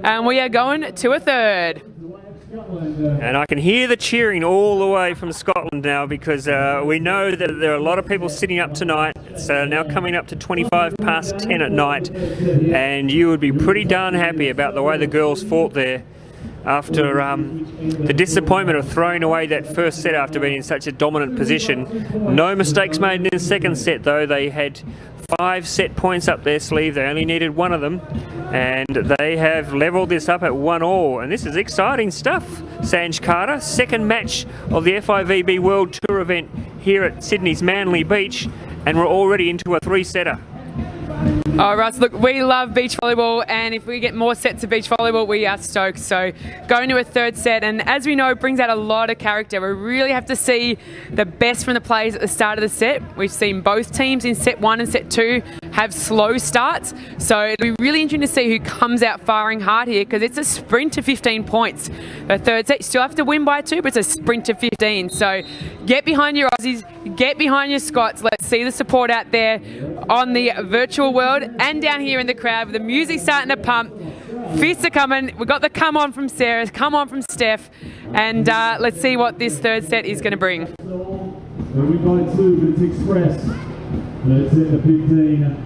and we are going to a third. And I can hear the cheering all the way from Scotland now, because we know that there are a lot of people sitting up tonight. It's now coming up to 25 past 10 at night, and you would be pretty darn happy about the way the girls fought there after the disappointment of throwing away that first set after being in such a dominant position. No mistakes made in the second set though. They had 5 set points up their sleeve. They only needed one of them, and they have levelled this up at 1-1, and this is exciting stuff. Sanj Carter, second match of the Fivb World Tour event here at Sydney's Manly Beach, and we're already into a 3-setter. Oh, Russ, look, we love beach volleyball, and if we get more sets of beach volleyball, we are stoked. So going to a third set, and as we know, it brings out a lot of character. We really have to see the best from the players at the start of the set. We've seen both teams in set 1 and set 2 have slow starts, so it'll be really interesting to see who comes out firing hard here, because it's a sprint to 15 points. The third set, you still have to win by 2, but it's a sprint to 15. So get behind your Aussies, get behind your Scots. Let's see the support out there on the virtual world and down here in the crowd, with the music starting to pump. Fists are coming. We've got the come on from Sarah, come on from Steph, and let's see what this third set is going to bring. We by 2, but it's express. Third set to 15.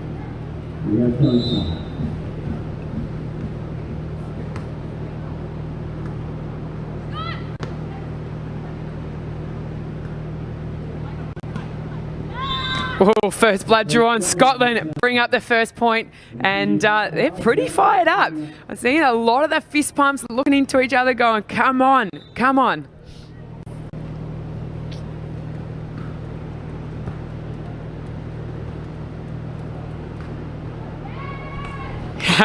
We have Coutts. Oh, first blood drawn. Scotland bring up the first point, and they're pretty fired up. I've seen a lot of the fist pumps looking into each other going, come on, come on.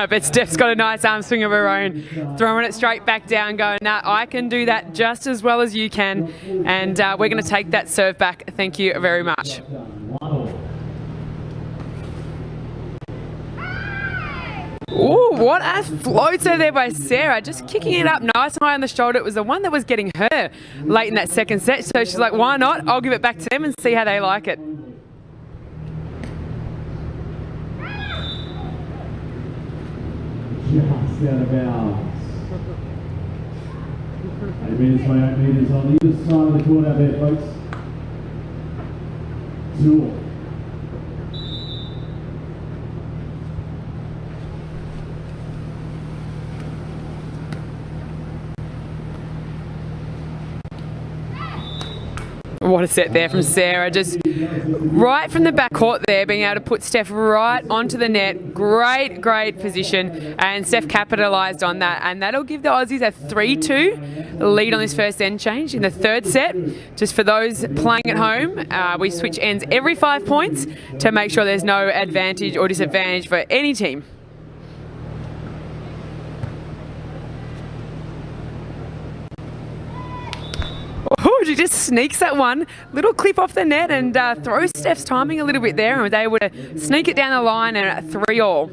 But Steph's got a nice arm swing of her own, throwing it straight back down, going, nah, I can do that just as well as you can, and we're going to take that serve back. Thank you very much. Ooh, what a floater there by Sarah, just kicking it up nice and high on the shoulder. It was the one that was getting her late in that second set, so she's like, why not? I'll give it back to them and see how they like it. Just out of bounds. 8 metres by 8 metres on either side of the court out there, folks. 2. What a set there from Sarah, just right from the back court there, being able to put Steph right onto the net. Great, great position, and Steph capitalised on that, and that'll give the Aussies a 3-2 lead on this first end change in the third set. Just for those playing at home, we switch ends every 5 points to make sure there's no advantage or disadvantage for any team. Oh, she just sneaks that one. Little clip off the net, and throws Steph's timing a little bit there, and was able to sneak it down the line, and 3-all.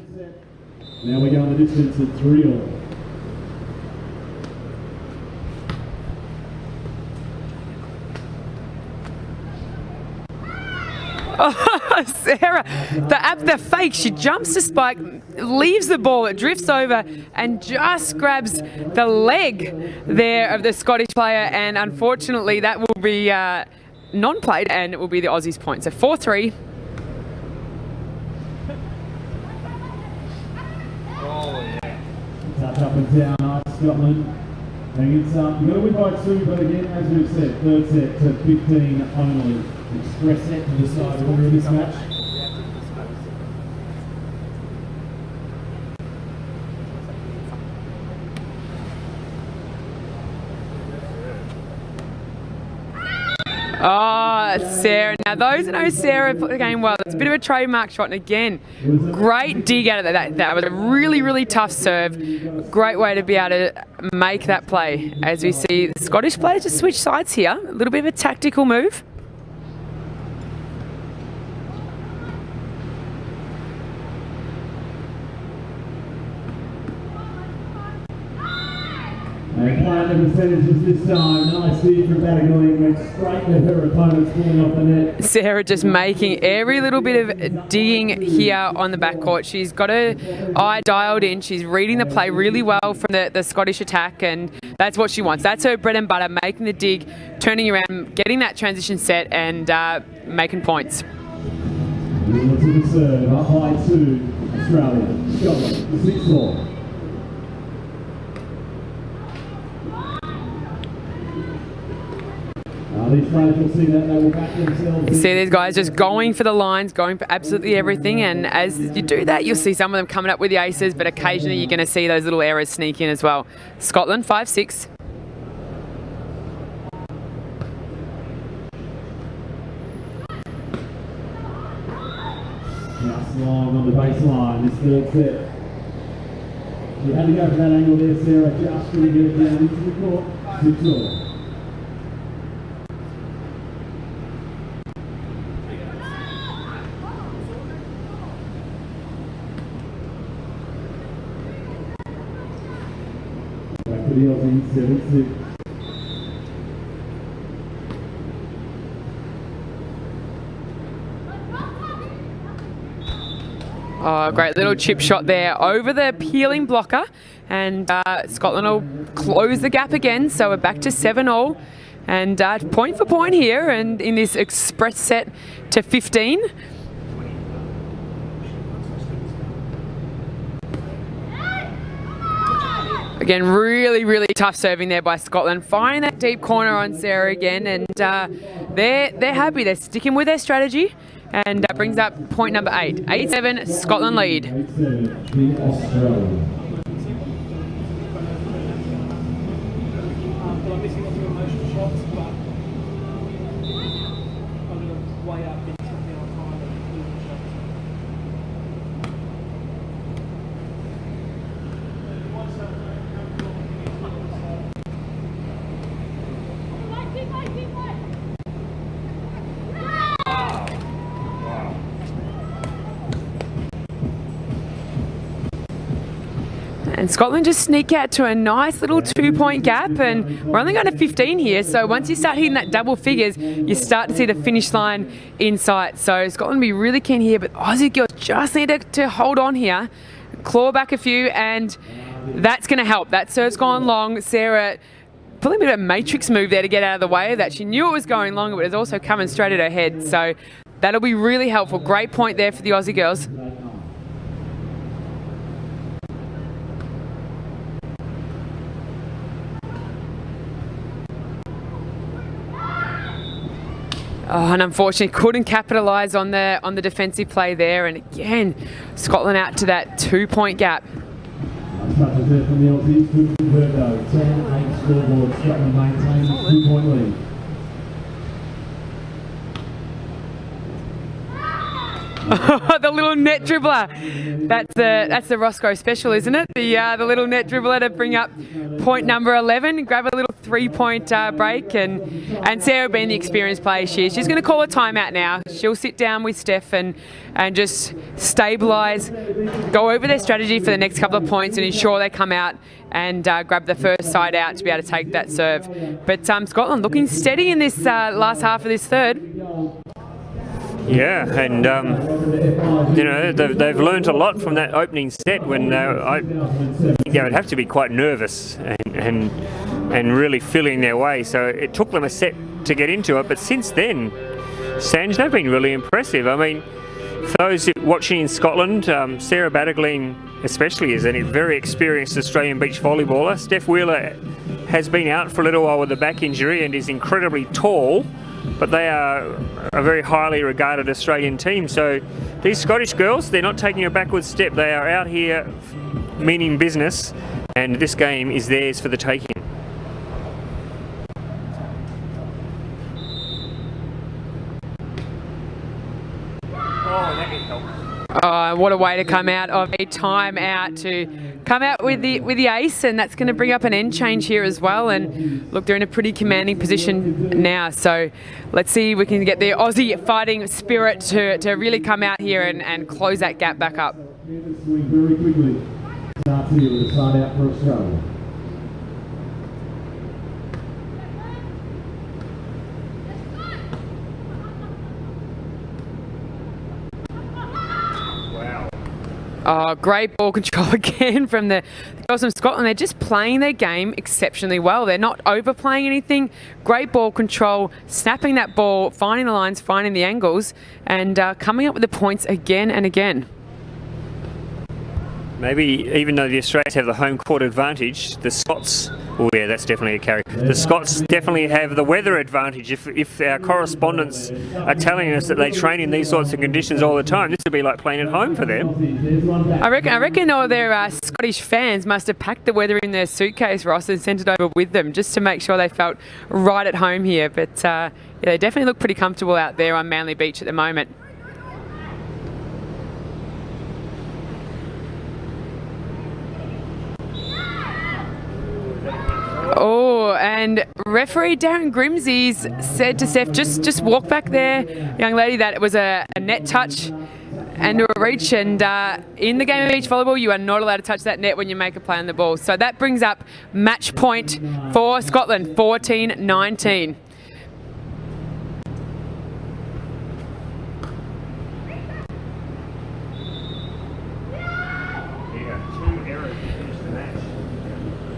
Now we go on the distance at 3-all. Oh, Sarah, the fake, she jumps the spike, leaves the ball, it drifts over and just grabs the leg there of the Scottish player, and unfortunately that will be non-played, and it will be the Aussies' point. So 4-3. Oh, yeah. Touch up and down, nice Scotland. And it's, you've got to win by 2, but again, as we've said, third set to 15 only. Express set to decide the winner of this match. Oh, Sarah. Now, those that know Sarah put the game well, it's a bit of a trademark shot. And again, great dig out of that. That was a really, really tough serve. Great way to be able to make that play. As we see the Scottish players just switch sides here. A little bit of a tactical move. And playing the percentages this time. Nice dig from Battaglene. Went straight to her opponents falling off the net. Sarah just making every little bit of digging here on the backcourt. She's got her eye dialed in. She's reading the play really well from the Scottish attack, and that's what she wants. That's her bread and butter, making the dig, turning around, getting that transition set, and making points. Look to the serve, up by 2, Australia. Scotland, the 6th ball. These players will see that they will back themselves. You see these guys just going for the lines, going for absolutely everything, and as you do that, you'll see some of them coming up with the aces, but occasionally you're going to see those little errors sneak in as well. Scotland, 5-6. Just long on the baseline, this third set. You had to go for that angle there, Sarah, just going to get it down into the court. 6-all. Back to the Aussies, 7-6. Oh, great little chip shot there over the peeling blocker, and Scotland will close the gap again, so we're back to 7-all, and point for point here, and in this express set to 15. Again, really tough serving there by Scotland, finding that deep corner on Sarah again, and they're happy. They're sticking with their strategy, and that brings up point number 8. 8-7, Scotland lead. 8-7, the Australia. And Scotland just sneak out to a nice little 2-point gap, and we're only going to 15 here, so once you start hitting that double figures, you start to see the finish line in sight. So Scotland will be really keen here, but Aussie girls just need to hold on here, claw back a few, and that's going to help. That serve's gone long. Sarah pulling a bit of a matrix move there to get out of the way of that. She knew it was going longer, but it's also coming straight at her head, so that'll be really helpful. Great point there for the Aussie girls. Oh, and unfortunately couldn't capitalise on the defensive play there, and again Scotland out to that 2-point gap. Nice touches there from the Aussies. Good from Virgo. 10-8 scoreboard. Scotland maintains 2-point lead. The little net dribbler. That's the Roscoe special, isn't it? The little net dribbler to bring up point number 11. Grab a little 3-point break, and Sarah, being the experienced player she is, she's going to call a timeout now. She'll sit down with Steph and just stabilise, go over their strategy for the next couple of points, and ensure they come out and grab the first side out to be able to take that serve. But Scotland looking steady in this last half of this third. Yeah, and you know, they've learned a lot from that opening set when I think they would have to be quite nervous and really feeling their way. So it took them a set to get into it, but since then, Sanj, they've been really impressive. I mean, for those watching in Scotland, Sarah Battaglene especially is a very experienced Australian beach volleyballer. Steph Weiler has been out for a little while with a back injury and is incredibly tall, but they are a very highly regarded Australian team. So these Scottish girls, they're not taking a backward step. They are out here meaning business, and this game is theirs for the taking. Oh, what a way to come out of a timeout, to come out with the ace, and that's going to bring up an end change here as well. And look, they're in a pretty commanding position now, so let's see if we can get the Aussie fighting spirit to really come out here and close that gap back up. Very quickly. Starts here with a side out for Australia. Oh, great ball control again from the girls from Scotland. They're just playing their game exceptionally well. They're not overplaying anything. Great ball control, snapping that ball, finding the lines, finding the angles, and coming up with the points again and again. Maybe even though the Australians have the home court advantage, the Scots, oh yeah, that's definitely a carry. The Scots definitely have the weather advantage. If our correspondents are telling us that they train in these sorts of conditions all the time, this would be like playing at home for them. I reckon all their Scottish fans must have packed the weather in their suitcase, Ross, and sent it over with them just to make sure they felt right at home here. But yeah, they definitely look pretty comfortable out there on Manly Beach at the moment. Oh, and referee Darren Grimsey's said to Steph, just walk back there, young lady, that it was a net touch and a reach. And in the game of beach volleyball, you are not allowed to touch that net when you make a play on the ball. So that brings up match point for Scotland, 14-19.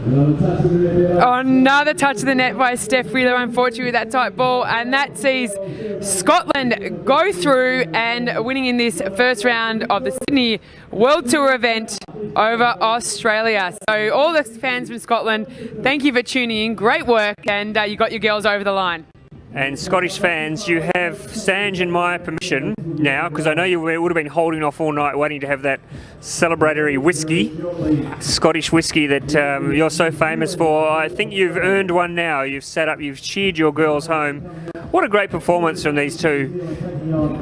Another touch of the net by Steph Wheeler, unfortunately, with that tight ball, and that sees Scotland go through and winning in this first round of the Sydney World Tour event over Australia. So all the fans from Scotland, thank you for tuning in. Great work, and you got your girls over the line. And Scottish fans, you have Sanj and my permission now, because I know you would have been holding off all night waiting to have that celebratory whiskey, Scottish whiskey that you're so famous for. I think you've earned one now. You've sat up, you've cheered your girls home. What a great performance from these two